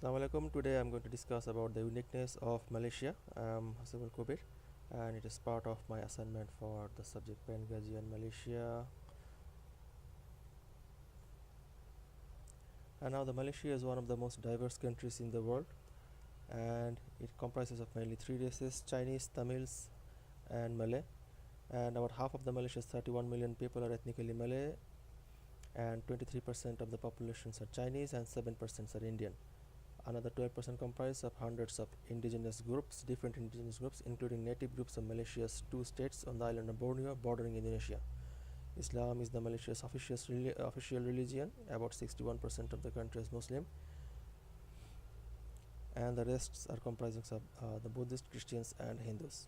Assalamu alaikum. Today I'm going to discuss about the uniqueness of Malaysia. I'm Hasibul Kubir, and it is part of my assignment for the subject Pengaji and Malaysia. And now the Malaysia is one of the most diverse countries in the world, and it comprises of mainly three races: Chinese, Tamils, and Malay. And about half of the Malaysia's 31 million people are ethnically Malay, and 23% of the populations are Chinese, and 7% are Indian. Another 12% comprise of hundreds of different indigenous groups, including native groups of Malaysia's two states on the island of Borneo bordering Indonesia. Islam is the Malaysia's official religion. About 61% of the country is Muslim, and the rest are comprising of the Buddhists, Christians, and Hindus.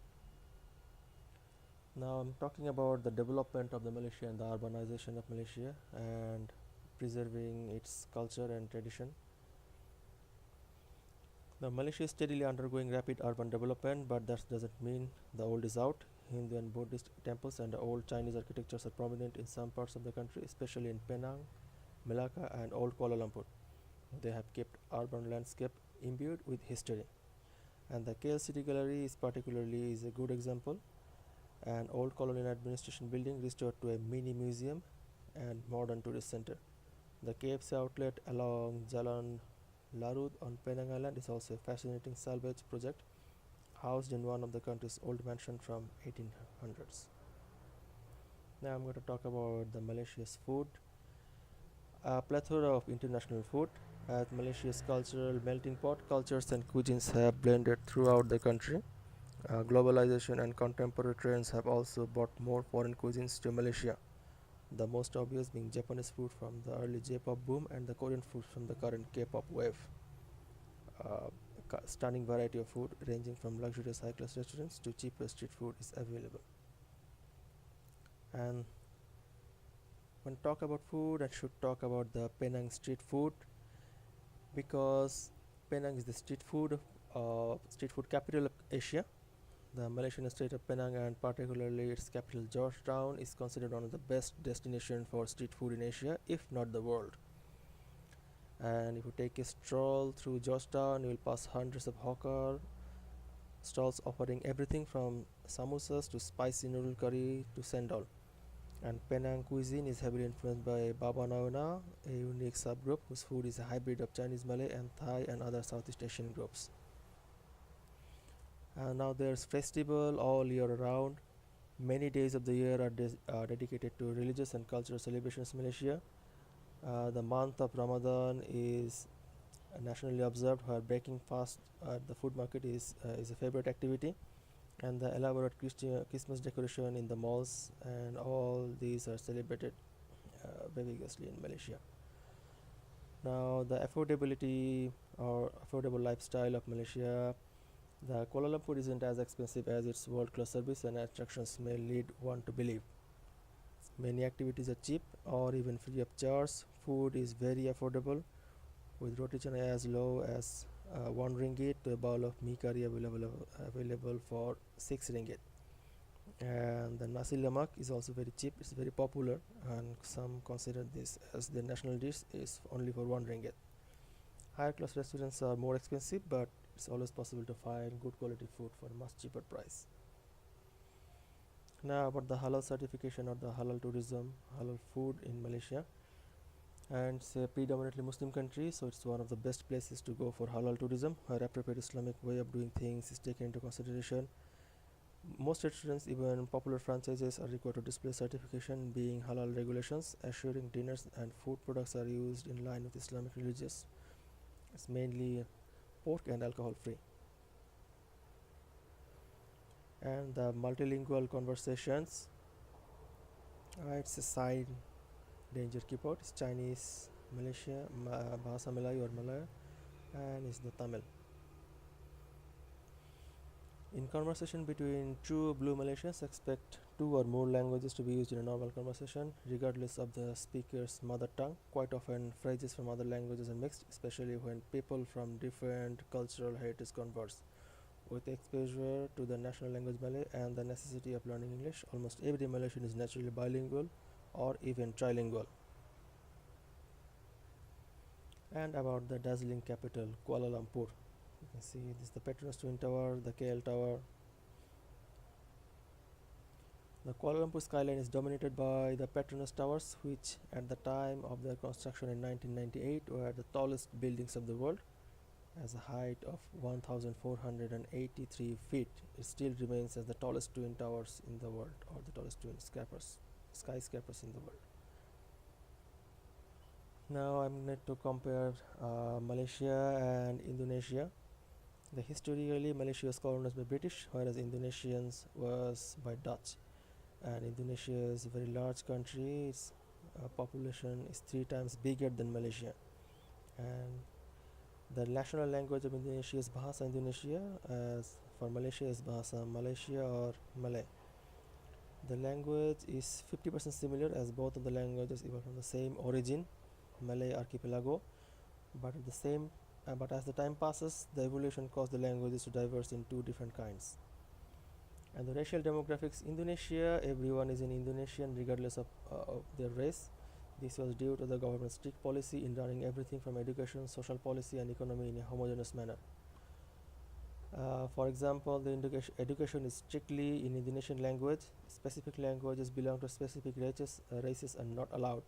Now I'm talking about the development of the Malaysia and the urbanization of Malaysia and preserving its culture and tradition. Now, Malaysia is steadily undergoing rapid urban development, but that doesn't mean the old is out. Hindu and Buddhist temples and the old Chinese architectures are prominent in some parts of the country, especially in Penang, Malacca, and Old Kuala Lumpur. They have kept urban landscape imbued with history. And the KL City Gallery is a good example. An old colonial administration building restored to a mini museum and modern tourist center. The KFC outlet along Jalan Larud on Penang Island is also a fascinating salvage project housed in one of the country's old mansions from 1800s. Now I'm going to talk about the Malaysia's food. A plethora of international food. As Malaysia's cultural melting pot, cultures and cuisines have blended throughout the country. Globalization and contemporary trends have also brought more foreign cuisines to Malaysia. The most obvious being Japanese food from the early J-pop boom and the Korean food from the current K-pop wave. Stunning variety of food ranging from luxurious high-class restaurants to cheaper street food is available. And when talk about food, I should talk about the Penang street food, because Penang is the street food capital of Asia. The Malaysian state of Penang, and particularly its capital Georgetown, is considered one of the best destinations for street food in Asia, if not the world. And if you take a stroll through Georgetown, you will pass hundreds of hawker stalls offering everything from samosas to spicy noodle curry to sandal. And Penang cuisine is heavily influenced by Baba Naona, a unique subgroup whose food is a hybrid of Chinese, Malay, and Thai and other Southeast Asian groups. And now there's festival all year round. Many days of the year are dedicated to religious and cultural celebrations in Malaysia. The month of Ramadan is nationally observed, where breaking fast at the food market is a favorite activity, and the elaborate Christmas decoration in the malls, and all these are celebrated very vigorously in Malaysia. Now the affordability or affordable lifestyle of Malaysia. The Kuala Lumpur isn't as expensive as its world-class service and attractions may lead one to believe. Many activities are cheap or even free of charge. Food is very affordable, with roti chana as low as 1 ringgit to a bowl of mee curry available for 6 ringgit. And the nasi lemak is also very cheap. It's very popular, and some consider this as the national dish. Is only for 1 ringgit. Higher class restaurants are more expensive, but it's always possible to find good quality food for a much cheaper price. Now about the halal certification or the halal tourism, halal food in Malaysia. And it's a predominantly Muslim country, so it's one of the best places to go for halal tourism, where appropriate Islamic way of doing things is taken into consideration. Most restaurants, even popular franchises, are required to display certification being halal regulations, assuring dinners and food products are used in line with Islamic religious. It's mainly pork and alcohol free. And the multilingual conversations, it's a side danger keep out. It's Chinese, Malaysia, Bahasa Melayu or Malay, and it's the Tamil. In conversation between true blue Malaysians, expect 2 or more languages to be used in a normal conversation, regardless of the speaker's mother tongue. Quite often, phrases from other languages are mixed, especially when people from different cultural heritage converse. With exposure to the national language Malay and the necessity of learning English, almost every Malaysian is naturally bilingual or even trilingual. And about the dazzling capital, Kuala Lumpur. You can see this is the Petronas Twin Tower, the KL Tower. The Kuala Lumpur skyline is dominated by the Petronas Towers, which at the time of their construction in 1998 were the tallest buildings of the world. As a height of 1,483 feet, it still remains as the tallest twin towers in the world, or the tallest skyscrapers in the world. Now I'm going to compare Malaysia and Indonesia. Historically, Malaysia was colonized by British, whereas Indonesians was by Dutch. And Indonesia is a very large country. Its population is 3 times bigger than Malaysia. And the national language of Indonesia is Bahasa Indonesia, as for Malaysia is Bahasa Malaysia or Malay. The language is 50% similar, as both of the languages evolved from the same origin, Malay archipelago, but as the time passes, the evolution caused the languages to diverge in two different kinds. And the racial demographics, Indonesia, everyone is an Indonesian regardless of their race. This was due to the government's strict policy in running everything from education, social policy and economy in a homogeneous manner. For example, the education is strictly in Indonesian language. Specific languages belong to specific races are not allowed.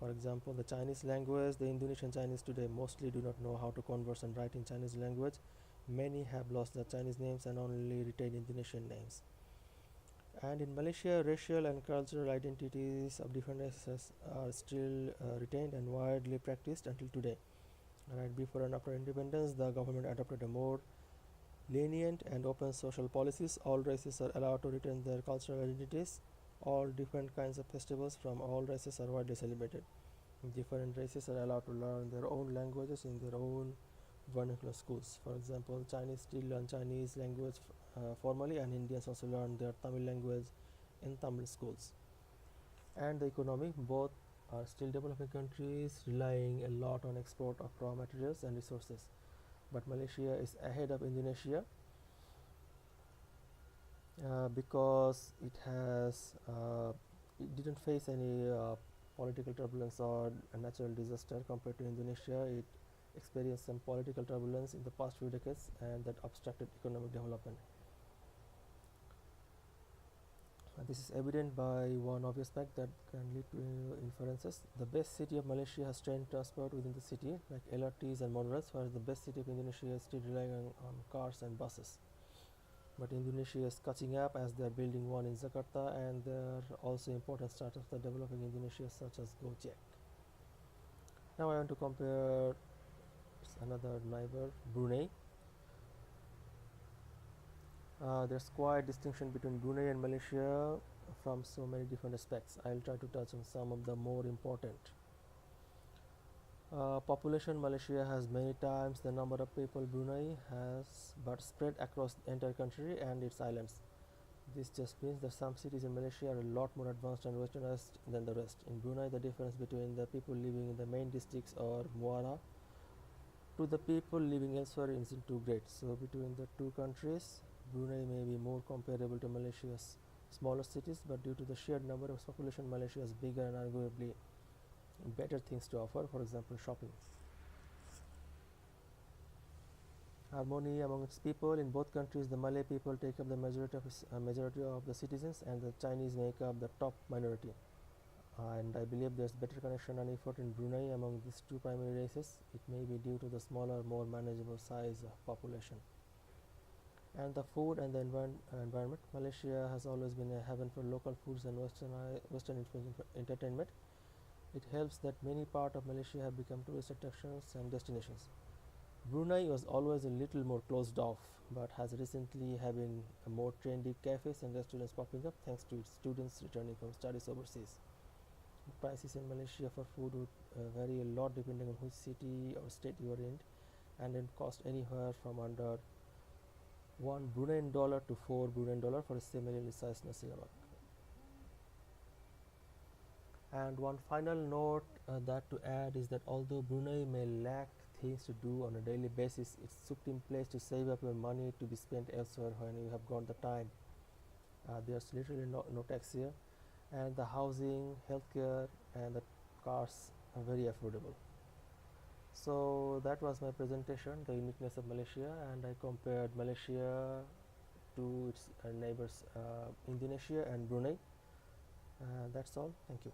For example, the Chinese language, the Indonesian Chinese today mostly do not know how to converse and write in Chinese language. Many have lost their Chinese names and only retain Indonesian names. And in Malaysia, racial and cultural identities of different races are still retained and widely practiced until today. Right before and after independence, the government adopted a more lenient and open social policies. All races are allowed to retain their cultural identities. All different kinds of festivals from all races are widely celebrated. Different races are allowed to learn their own languages in their own vernacular schools. For example, Chinese still learn Chinese language formally, and Indians also learn their Tamil language in Tamil schools. And the economy, both are still developing countries relying a lot on export of raw materials and resources. But Malaysia is ahead of Indonesia because it didn't face any political turbulence or a natural disaster. Compared to Indonesia, it experienced some political turbulence in the past few decades, and that obstructed economic development. This is evident by one obvious fact that can lead to inferences. The best city of Malaysia has train transport within the city, like LRTs and monorails, whereas the best city of Indonesia is still relying on cars and buses. But Indonesia is catching up, as they are building one in Jakarta, and there are also important startups that are developing Indonesia, such as Gojek. Now I want to compare another neighbor, Brunei. There's quite distinction between Brunei and Malaysia from so many different aspects. I'll try to touch on some of the more important. Population, Malaysia has many times the number of people Brunei has, but spread across the entire country and its islands. This just means that some cities in Malaysia are a lot more advanced and westernized than the rest. In Brunei, the difference between the people living in the main districts or Muara to the people living elsewhere isn't too great. So between the two countries, Brunei may be more comparable to Malaysia's smaller cities, but due to the sheer number of population, Malaysia is bigger and arguably better things to offer, for example, shopping. Harmony among its people. In both countries, the Malay people take up the majority of the citizens, and the Chinese make up the top minority. And I believe there's better connection and effort in Brunei among these two primary races. It may be due to the smaller, more manageable size of population. And the food and the environment. Malaysia has always been a haven for local foods and Western entertainment. It helps that many parts of Malaysia have become tourist attractions and destinations. Brunei was always a little more closed off, but has recently having more trendy cafes and restaurants popping up thanks to its students returning from studies overseas. The prices in Malaysia for food would vary a lot depending on which city or state you are in, and it cost anywhere from under $1 to $4 for a similarly sized nasi lemak. And one final note that to add is that although Brunei may lack things to do on a daily basis, it's supreme place to save up your money to be spent elsewhere when you have got the time. There's literally no tax here, and the housing, healthcare, and the cars are very affordable. So that was my presentation, the uniqueness of Malaysia, and I compared Malaysia to its neighbors Indonesia and Brunei. That's all. Thank you.